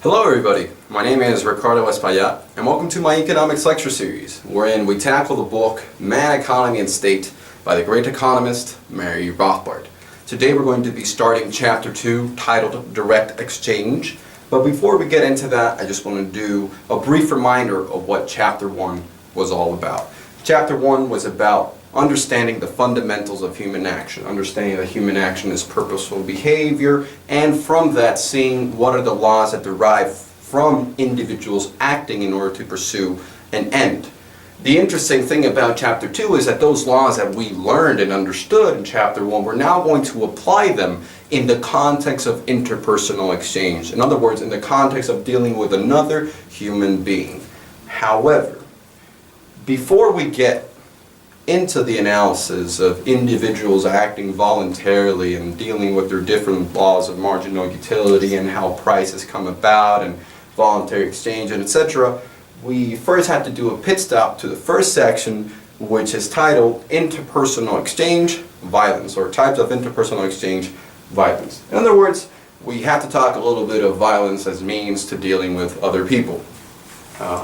Hello everybody, my name is Ricardo Espaillat and welcome to my economics lecture series wherein we tackle the book Man, Economy and State by the great economist Murray Rothbard. Today we're going to be starting chapter 2 titled Direct Exchange, but before we get into that I just want to do a brief reminder of what chapter 1 was all about. Chapter 1 was about understanding the fundamentals of human action, understanding that human action is purposeful behavior, and from that seeing what are the laws that derive from individuals acting in order to pursue an end. The interesting thing about chapter 2 is that those laws that we learned and understood in chapter 1, we're now going to apply them in the context of interpersonal exchange. In other words, in the context of dealing with another human being. However, before we get into the analysis of individuals acting voluntarily and dealing with their different laws of marginal utility and how prices come about and voluntary exchange and etc., we first had to do a pit stop to the first section, which is titled Interpersonal Exchange Violence, or Types of Interpersonal Exchange Violence. In other words, we have to talk a little bit of violence as means to dealing with other people.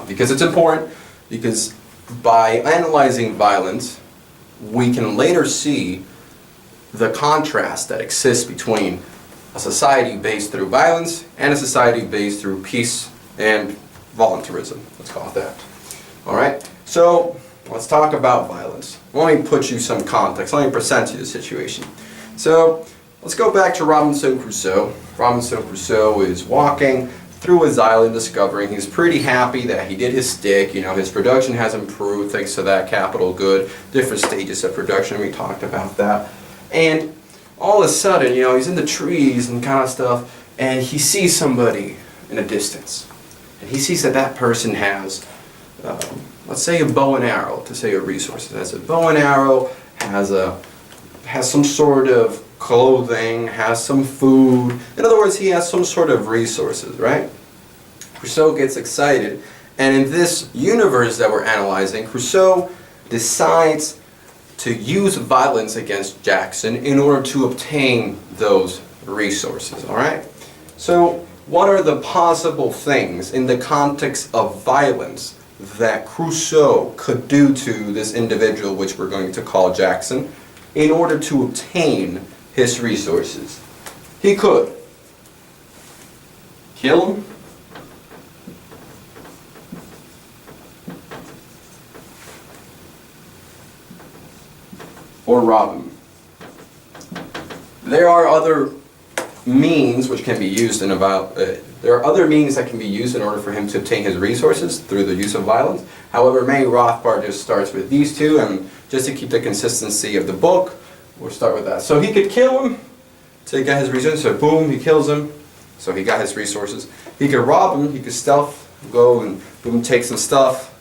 Because it's important, because by analyzing violence, we can later see the contrast that exists between a society based through violence and a society based through peace and voluntarism. Let's call it that. Alright, so let's talk about violence. Let me put you some context. Let me present you the situation. So let's go back to Robinson Crusoe. Robinson Crusoe is walking through his island, discovering he's pretty happy that he did his stick. You know, his production has improved thanks to that capital good, different stages of production, we talked about that. And all of a sudden, you know, he's in the trees and kind of stuff, and he sees somebody in a distance. And he sees that that person has, let's say a bow and arrow, to say a resource. Has a bow and arrow, has some sort of clothing, has some food. In other words, he has some sort of resources, right? Crusoe gets excited, and in this universe that we're analyzing, Crusoe decides to use violence against Jackson in order to obtain those resources, alright? So, what are the possible things in the context of violence that Crusoe could do to this individual, which we're going to call Jackson, in order to obtain his resources? He could kill him, or rob him. There are other means which can be used in there are other means that can be used in order for him to obtain his resources through the use of violence. However, Murray Rothbard just starts with these two, and just to keep the consistency of the book, we'll start with that. So he could kill him to get his resources. So boom, he kills him. So he got his resources. He could rob him. He could stealth, go and boom, take some stuff.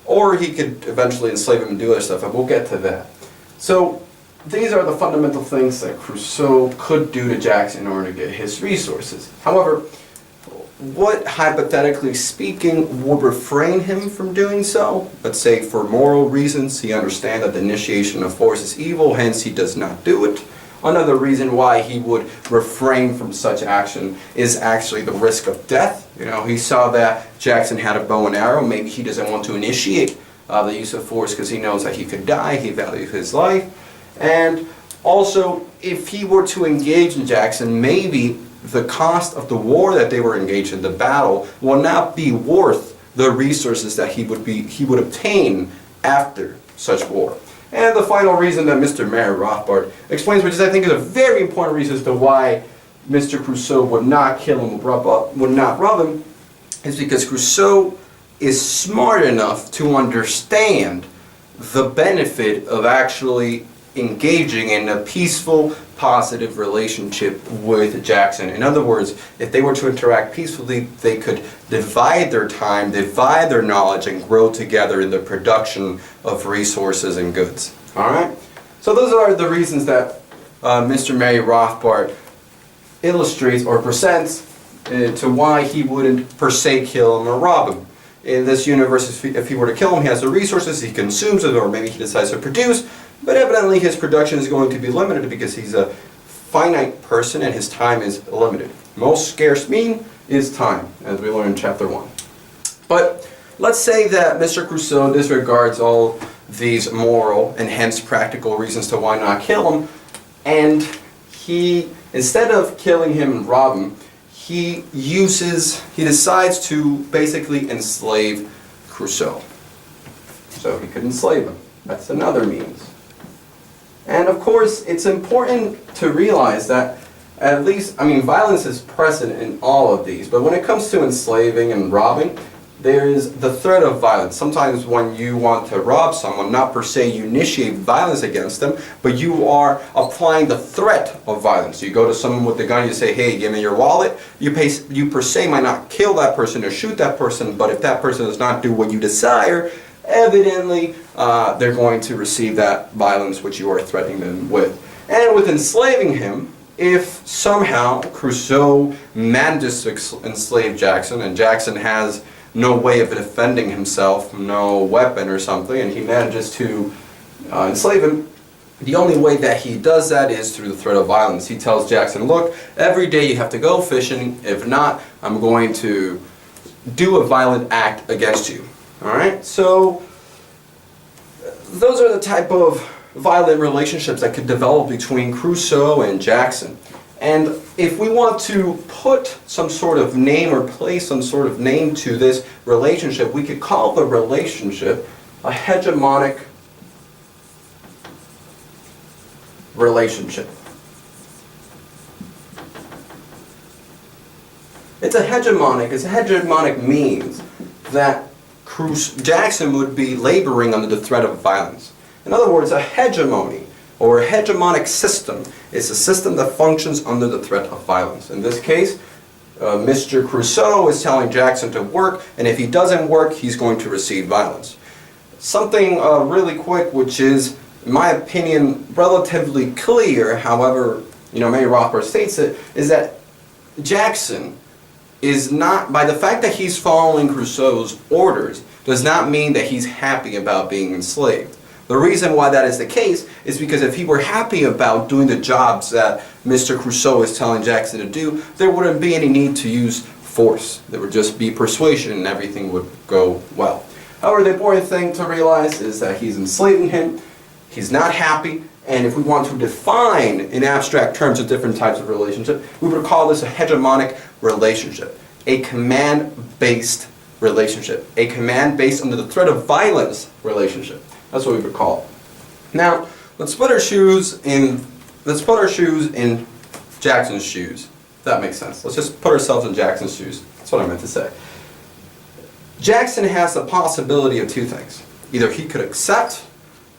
Or he could eventually enslave him and do other stuff. And we'll get to that. So these are the fundamental things that Crusoe could do to Jackson in order to get his resources. However, what, hypothetically speaking, would refrain him from doing so? Let's say for moral reasons, he understands that the initiation of force is evil, hence he does not do it. Another reason why he would refrain from such action is actually the risk of death. You know, he saw that Jackson had a bow and arrow. Maybe he doesn't want to initiate the use of force because he knows that he could die. He values his life. And also, if he were to engage in Jackson, maybe the cost of the war that they were engaged in, the battle, will not be worth the resources that he would obtain after such war. And the final reason that Mr. Murray Rothbard explains, which is I think is a very important reason as to why Mr. Crusoe would not kill him, would not rob him, is because Crusoe is smart enough to understand the benefit of actually engaging in a peaceful, positive relationship with Jackson. In other words, if they were to interact peacefully, they could divide their time, divide their knowledge, and grow together in the production of resources and goods. Alright? So those are the reasons that Mr. Murray Rothbard illustrates or presents to why he wouldn't per se kill him or rob him. In this universe, if he were to kill him, he has the resources, he consumes it, or maybe he decides to produce, but evidently his production is going to be limited because he's a finite person and his time is limited. Most scarce mean is time, as we learned in chapter 1. But let's say that Mr. Crusoe disregards all these moral and hence practical reasons to why not kill him, and he, instead of killing him and rob him, he decides to basically enslave Crusoe. So he could enslave him. That's another means. And of course, it's important to realize that at least, violence is present in all of these, but when it comes to enslaving and robbing, there is the threat of violence. Sometimes when you want to rob someone, not per se you initiate violence against them, but you are applying the threat of violence. You go to someone with a gun, you say, hey, give me your wallet. You per se might not kill that person or shoot that person, but if that person does not do what you desire, evidently they're going to receive that violence which you are threatening them with. And with enslaving him, if somehow Crusoe manages to enslave Jackson, and Jackson has no way of defending himself, no weapon or something, and he manages to enslave him, the only way that he does that is through the threat of violence. He tells Jackson, look, every day you have to go fishing. If not, I'm going to do a violent act against you. Alright? So, those are the type of violent relationships that could develop between Crusoe and Jackson. And if we want to put some sort of name or place some sort of name to this relationship, we could call the relationship a hegemonic relationship. It's hegemonic means that Jackson would be laboring under the threat of violence. In other words, a hegemony or a hegemonic system is a system that functions under the threat of violence. In this case, Mr. Crusoe is telling Jackson to work, and if he doesn't work, he's going to receive violence. Something really quick, which is, in my opinion, relatively clear, however, Mary Rothbard states it, is that Jackson is not, by the fact that he's following Crusoe's orders, does not mean that he's happy about being enslaved. The reason why that is the case is because if he were happy about doing the jobs that Mr. Crusoe is telling Jackson to do, there wouldn't be any need to use force. There would just be persuasion and everything would go well. However, the important thing to realize is that he's enslaving him, he's not happy, and if we want to define in abstract terms of different types of relationship, we would call this a hegemonic relationship, a command-based relationship, a command-based under the threat of violence relationship. That's what we would call it. Now, let's put our shoes in Jackson's shoes. If that makes sense. Let's just put ourselves in Jackson's shoes. That's what I meant to say. Jackson has the possibility of two things. Either he could accept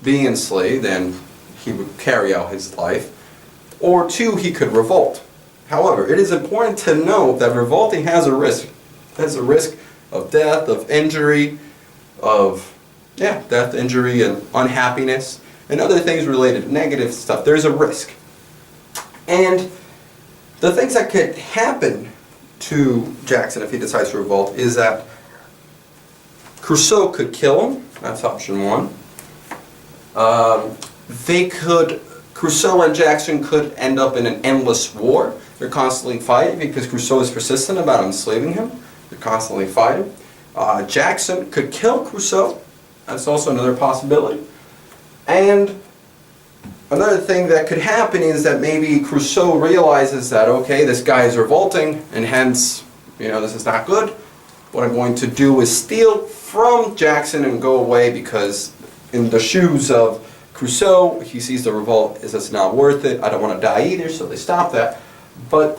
being enslaved and he would carry out his life, or two, he could revolt. However, it is important to note that revolting has a risk. It has a risk of death, of injury, death, injury, and unhappiness, and other things related, negative stuff. There's a risk. And the things that could happen to Jackson if he decides to revolt is that Crusoe could kill him. That's option one. Crusoe and Jackson could end up in an endless war. They're constantly fighting because Crusoe is persistent about enslaving him. They're constantly fighting. Jackson could kill Crusoe. That's also another possibility. And another thing that could happen is that maybe Crusoe realizes that, okay, this guy is revolting, and hence, this is not good. What I'm going to do is steal from Jackson and go away, because in the shoes of Crusoe, he sees the revolt as it's not worth it. I don't want to die either, so they stop that. But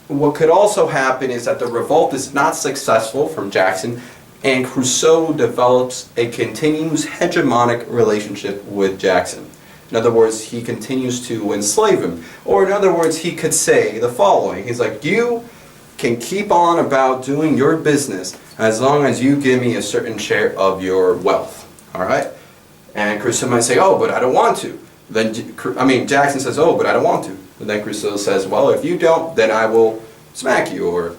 what could also happen is that the revolt is not successful from Jackson, and Crusoe develops a continuous hegemonic relationship with Jackson. In other words, he continues to enslave him. Or in other words, he could say the following. He's like, you can keep on about doing your business as long as you give me a certain share of your wealth. Alright? And Crusoe might say, oh, but I don't want to. Jackson says, oh, but I don't want to. And then Crusoe says, well, if you don't, then I will smack you, or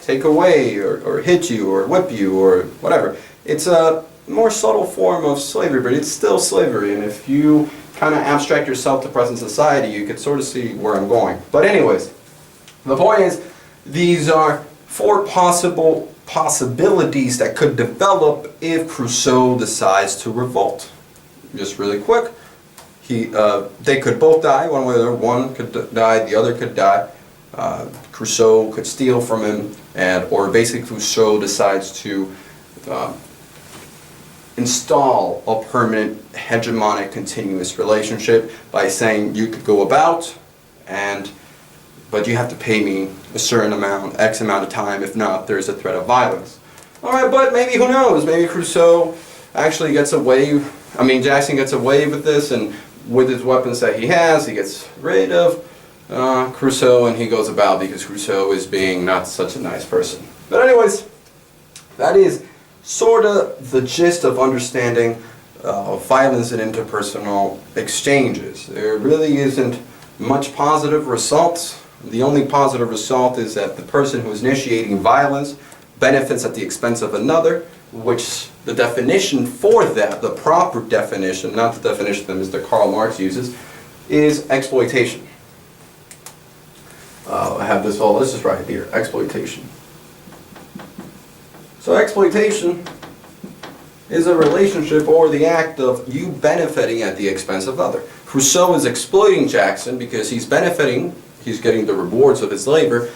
take away, or hit you, or whip you, or whatever. It's a more subtle form of slavery, but it's still slavery. And if you kind of abstract yourself to present society, you could sort of see where I'm going. But anyways, the point is These are 4 possibilities that could develop if Crusoe decides to revolt. Just really quick, they could both die one way or the other. One could die, the other could die. Crusoe could steal from him, or basically Crusoe decides to install a permanent hegemonic continuous relationship by saying you could go about, but you have to pay me a certain amount, X amount of time. If not, there's a threat of violence. Alright, but maybe, who knows, maybe Crusoe actually gets away, Jackson gets away with this, and with his weapons that he has, he gets rid of Crusoe, and he goes about because Crusoe is being not such a nice person. But anyways, that is sort of the gist of understanding violence in interpersonal exchanges. There really isn't much positive results. The only positive result is that the person who is initiating violence benefits at the expense of another, which the definition for that, the proper definition, not the definition that Mr. Karl Marx uses, is exploitation. I have this all, this is right here, exploitation. So exploitation is a relationship or the act of you benefiting at the expense of other. Crusoe is exploiting Jackson because he's benefiting, he's getting the rewards of his labor,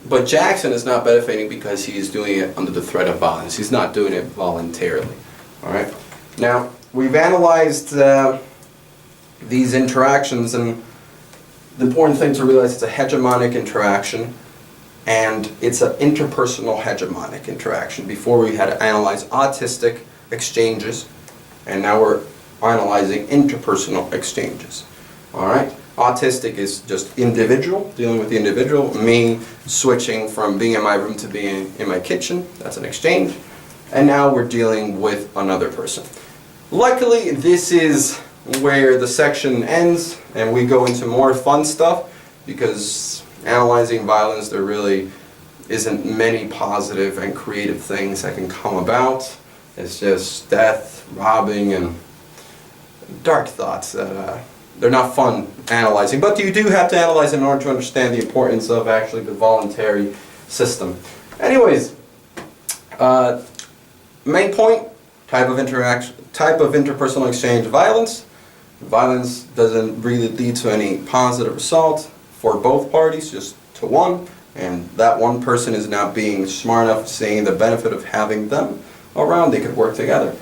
but Jackson is not benefiting because he's doing it under the threat of violence. He's not doing it voluntarily. Alright? Now, we've analyzed these interactions, and the important thing to realize is it's a hegemonic interaction, and it's an interpersonal hegemonic interaction. Before we had to analyze autistic exchanges, and now we're analyzing interpersonal exchanges. Alright? Autistic is just individual, dealing with the individual, me switching from being in my room to being in my kitchen, that's an exchange, and now we're dealing with another person. Luckily, this is where the section ends, and we go into more fun stuff, because analyzing violence, there really isn't many positive and creative things that can come about. It's just death, robbing, and dark thoughts that they're not fun analyzing, but you do have to analyze in order to understand the importance of actually the voluntary system. Anyways, main point, type of interpersonal exchange, violence. Violence doesn't really lead to any positive result for both parties, just to one, and that one person is not being smart enough to see the benefit of having them around. They could work together.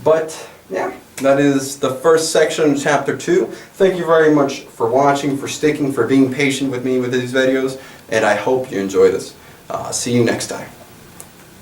But yeah, that is the first section, chapter 2. Thank you very much for watching, for sticking, for being patient with me with these videos, and I hope you enjoy this. See you next time.